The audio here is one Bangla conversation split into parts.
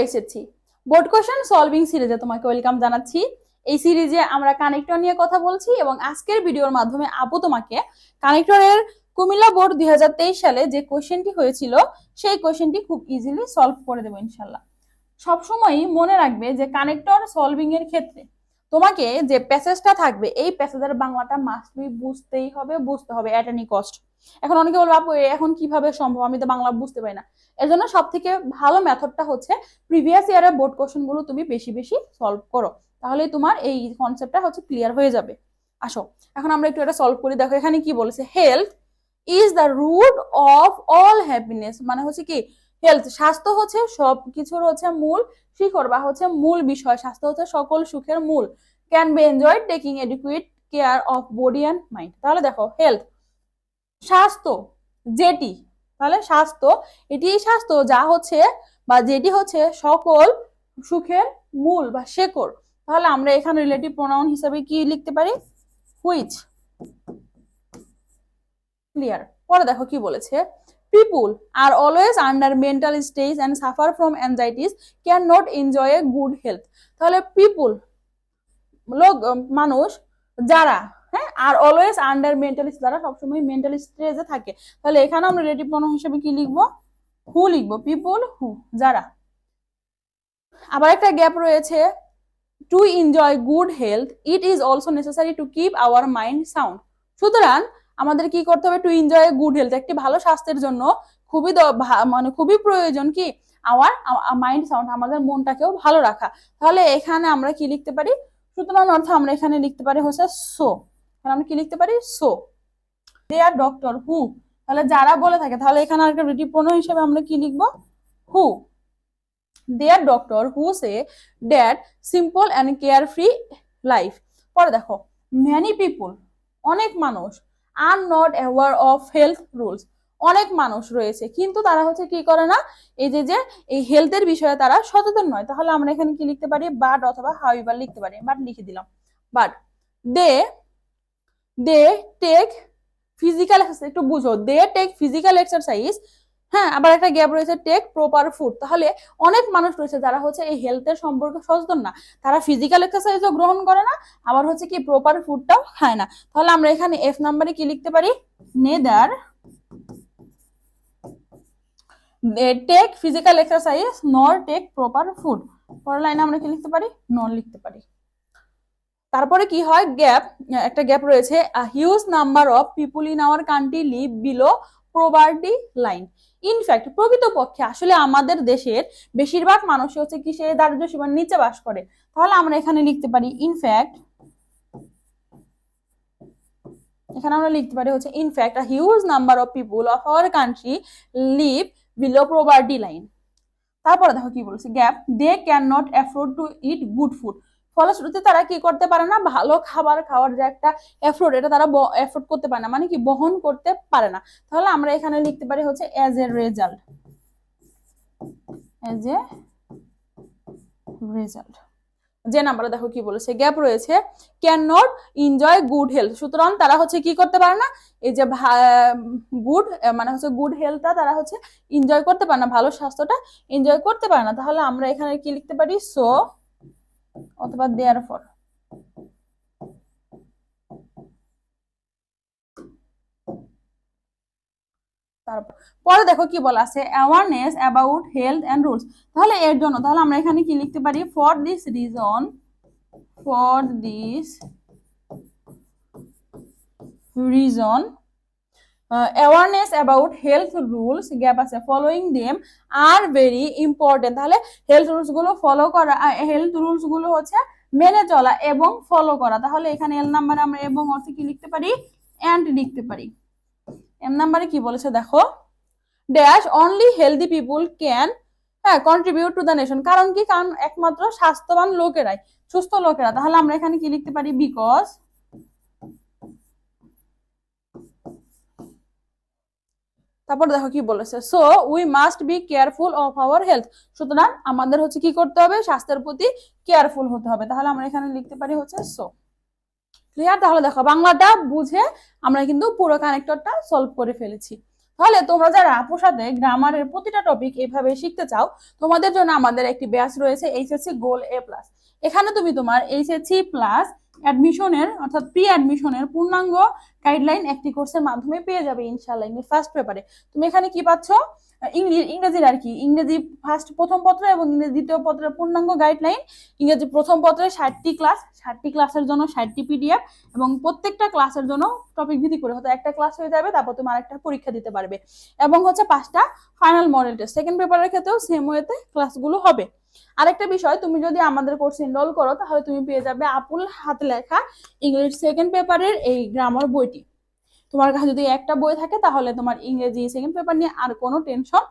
এসেছি বোর্ড কোশ্চেন সলভিং সিরিজে তোমাকে ওয়েলকাম জানাচ্ছি। এই সিরিজে আমরা কানেক্টর নিয়ে কথা বলছি এবং আজকের ভিডিওর মাধ্যমে আপু তোমাকে কানেক্টরের কুমিল্লা বোর্ড 2023 সালে যে কোশ্চেনটি হয়েছিল সেই কোশ্চেনটি খুব ইজিলি সলভ করে দেবো ইনশাল্লাহ। সবসময়ই মনে রাখবে যে কানেক্টর সলভিং এর ক্ষেত্রে তোমাকে যে প্যাসেজটা থাকবে এই প্যাসেজের বাংলাটা মাস্ট বি বুঝতে হবে এট এনি কস্ট। এখন অনেকে বলবো আপু এখন কিভাবে সম্ভব, আমি তো বাংলা বুঝতে পারি না। এর জন্য সব থেকে ভালো মেথডটা হচ্ছে প্রিভিয়াস ইয়ারের বোর্ড কোশ্চেন গুলো তুমি বেশি বেশি সলভ করো, তাহলে তোমার এই কনসেপ্টটা হচ্ছে ক্লিয়ার হয়ে যাবে। আসো এখন আমরা একটু এটা সলভ করি। দেখো এখানে কি বলেছে, health is the root of all happiness, মানে হচ্ছে কি হেলথ স্বাস্থ্য হচ্ছে সব কিছুর হচ্ছে মূল শিখর বা হচ্ছে মূল বিষয়, স্বাস্থ্য হচ্ছে সকল সুখের মূল। Can be enjoy taking এডুকুয়েট care of body and mind. তাহলে দেখো হেলথ স্বাস্থ্য যেটি, তাহলে স্বাস্থ্য এটি স্বাস্থ্য যা হচ্ছে বা যেটি হচ্ছে সকল সুখের মূল বা শেকড়। তাহলে আমরা এখানে রিলেটিভ প্রোনাউন হিসেবে কি লিখতে পারি, হুইচ। ক্লিয়ার। পরে দেখো কি বলেছে, people are always under mental stress and suffer from anxieties cannot enjoy a good health। তাহলে people লোক মানুষ যারা আর অলওয়েজ আন্ডার মেন্টাল, যারা সবসময় মেন্টাল স্ট্রেসে থাকে। তাহলে এখানে আমরা রিলেটিভ প্রোনাউন হিসেবে কি লিখবো, হু লিখবো, পিপল হু যারা। আবার একটা গ্যাপ রয়েছে, to enjoy good health it is also necessary to keep our mind sound. সুতরাং আমাদের কি করতে হবে, টু এনজয় গুড হেলথ একটি ভালো স্বাস্থ্যের জন্য খুবই প্রয়োজন কি আওয়ার মাইন্ড সাউন্ড, আমাদের মনটাকেও ভালো রাখা। তাহলে এখানে আমরা কি লিখতে পারি, সুতরাং অর্থ আমরা এখানে লিখতে পারি হচ্ছে সো। আমরা কি লিখতে পারি, সো দে আর ডক্টর হু, তাহলে যারা বলে থাকে। তাহলে এখানে আরেকটা রিলেটিভ প্রোনাউন হিসেবে আমরা কি লিখবো, হু। They are doctor who say that simple and carefree life. পরে দেখো মেনি পিপুল অনেক মানুষ are not aware of health rules, অনেক মানুষ রয়েছে কিন্তু তারা হচ্ছে কি করে না, এই যে এই হেলথের বিষয়ে তারা সচেতন নয়। তাহলে আমরা এখানে কি লিখতে পারি, বাট অথবা হাউএভার লিখতে পারি, বাট লিখে দিলাম। But they take physical exercise, একটু বুঝো, দে টেক ফিজিক্যাল এক্সারসাইজ। হ্যাঁ, আবার একটা গ্যাপ রয়েছে, টেক প্রপার ফুড। তাহলে অনেক মানুষ রয়েছে যারা হচ্ছে এই হেলথের সম্পর্কে সচেতন না, তারা ফিজিক্যাল এক্সারসাইজও গ্রহণ করে না, আবার হচ্ছে কি প্রপার ফুডটাও খায় না। তাহলে আমরা এখানে এফ নাম্বারে কি লিখতে পারি, নেদার টেক ফিজিক্যাল এক্সারসাইজ নর টেক প্রপার ফুড। পরের লাইনে আমরা কি লিখতে পারি, নন লিখতে পারি। তারপরে কি হয়, একটা গ্যাপ রয়েছে, huge number of people in our country live below poverty line. In fact প্রকৃতপক্ষে আসলে আমাদের দেশের বেশিরভাগ মানুষ হচ্ছে কি সে দারিদ্র্য সীমার নিচে বাস করে। তাহলে আমরা এখানে লিখতে পারি ইনফ্যাক্ট, এখানে আমরা লিখতে পারি হচ্ছে in fact a huge number of people of our country live below poverty line. তারপরে দেখো কি বলছে, gap they can not afford to eat good food. ফলশ্রুতিতে তারা কি করতে পারে না, ভালো খাবার খাওয়ার যে একটা এফোর্ট, এটা তারা এফোর্ড করতে পারে না, মানে কি বহন করতে পারে না। তাহলে আমরা এখানে লিখতে পারি হচ্ছে as a result, as a result. যে নাম্বারে দেখো কি বলেছে, গ্যাপ রয়েছে, can not enjoy good health. সুতরাং তারা হচ্ছে কি করতে পারে না, এই যে গুড মানে হচ্ছে গুড হেলথটা তারা হচ্ছে এনজয় করতে পারে না, ভালো স্বাস্থ্যটা এনজয় করতে পারে না। তাহলে আমরা এখানে কি লিখতে পারি, সো অথবা দেয়ারফর। পরে দেখো কি বলা আছে, awareness about health and rules. তাহলে এর জন্য তাহলে আমরা এখানে কি লিখতে পারি, for this reason awareness about health rules gap আছে, following them are very important. তাহলে হেলথ রুলস গুলো ফলো করা, হেলথ রুলস গুলো হচ্ছে মেনে চলা এবং ফলো করা। তাহলে এখানে এল নাম্বারে আমরা এবং অর্থে কি লিখতে পারি, এন্ড লিখতে পারি। এম নাম্বারে কি বলেছে দেখো, dash only healthy people can contribute to the nation. কারণ কি, কারণ একমাত্র স্বাস্থ্যবান লোকেরাই, সুস্থ লোকেরা। তাহলে আমরা এখানে কি লিখতে পারি, বিকজ। তারপর দেখো কি বলেছে, so we must be careful of our health. সুতরাং আমাদের হচ্ছে কি করতে হবে, স্বাস্থ্যের প্রতি কেয়ারফুল হতে হবে। তাহলে আমরা এখানে লিখতে পারি হচ্ছে সো। ক্লিয়ার। তাহলে দেখো বাংলাটা বুঝে আমরা কিন্তু পুরো কানেক্টরটা সলভ করে ফেলেছি। তাহলে তোমরা যারা আপুর সাথে গ্রামারের প্রতিটা টপিক এইভাবে শিখতে চাও, তোমাদের জন্য আমাদের একটি ব্যাচ রয়েছে এইচএসসি গোল এ প্লাস। এখানে তুমি তোমার এইচএসসি প্লাস অ্যাডমিশনের অর্থাৎ প্রি অ্যাডমিশনের পূর্ণাঙ্গ গাইডলাইন একটি কোর্সের মাধ্যমে পেয়ে যাবে ইনশাআল্লাহ। ফার্স্ট পেপারে তুমি এখানে কি পাচ্ছ, ইংরেজির আর কি, ইংরেজি প্রথম পত্র এবং ইংরেজি দ্বিতীয় পত্রের পূর্ণাঙ্গ গাইডলাইন, ইংরেজি প্রথম পত্রে 60টি ক্লাস, 60টি ক্লাসের জন্য 60টি পিডিএফ, এবং প্রত্যেকটা ক্লাসের জন্য টপিক ভিত্তিক করে হয়তো একটা ক্লাস হয়ে যাবে, তারপর তুমি আরেকটা পরীক্ষা দিতে পারবে, এবং হচ্ছে 5টা ফাইনাল মডেল টেস্ট। সেকেন্ড পেপারের ক্ষেত্রেও সেম ওয়েতে ক্লাসগুলো হবে। আরেকটা বিষয়, তুমি যদি আমাদের কোর্সে এনরোল করো তাহলে তুমি পেয়ে যাবে আপুল হাতে লেখা ইংলিশ সেকেন্ড পেপারের এই গ্রামার বইটি। তোমার কাছে যদি একটা বই থাকে তাহলে তোমার ইংরেজি সেকেন্ড পেপার নিয়ে আর কোনো টেনশন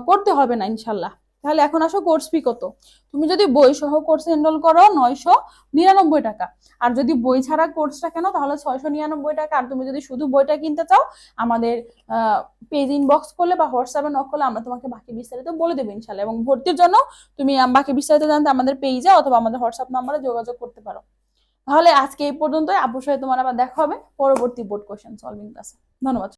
করতে হবে না ইনশাল্লাহ। তাহলে এখন আসো কোর্স ফি কত। তুমি যদি বই সহ কোর্সে এনরোল করো 999 টাকা, আর যদি বই ছাড়া কোর্সটা কেন তাহলে 699 টাকা। আর তুমি যদি শুধু বইটা কিনতে চাও আমাদের পেজ ইনবক্স করলে বা হোয়াটসঅ্যাপে নক করলে আমরা তোমাকে বাকি বিস্তারিত বলে দেবো ইনশাল্লাহ। এবং ভর্তির জন্য তুমি বাকি বিস্তারিত জানতে আমাদের পেজে অথবা আমাদের হোয়াটসঅ্যাপ নাম্বারে যোগাযোগ করতে পারো। তাহলে আজকে এই পর্যন্তই, আপুর সাথে তোমার আবার দেখা হবে পরবর্তী বোর্ড কোশ্চেন সলভিং ক্লাসে। ধন্যবাদ।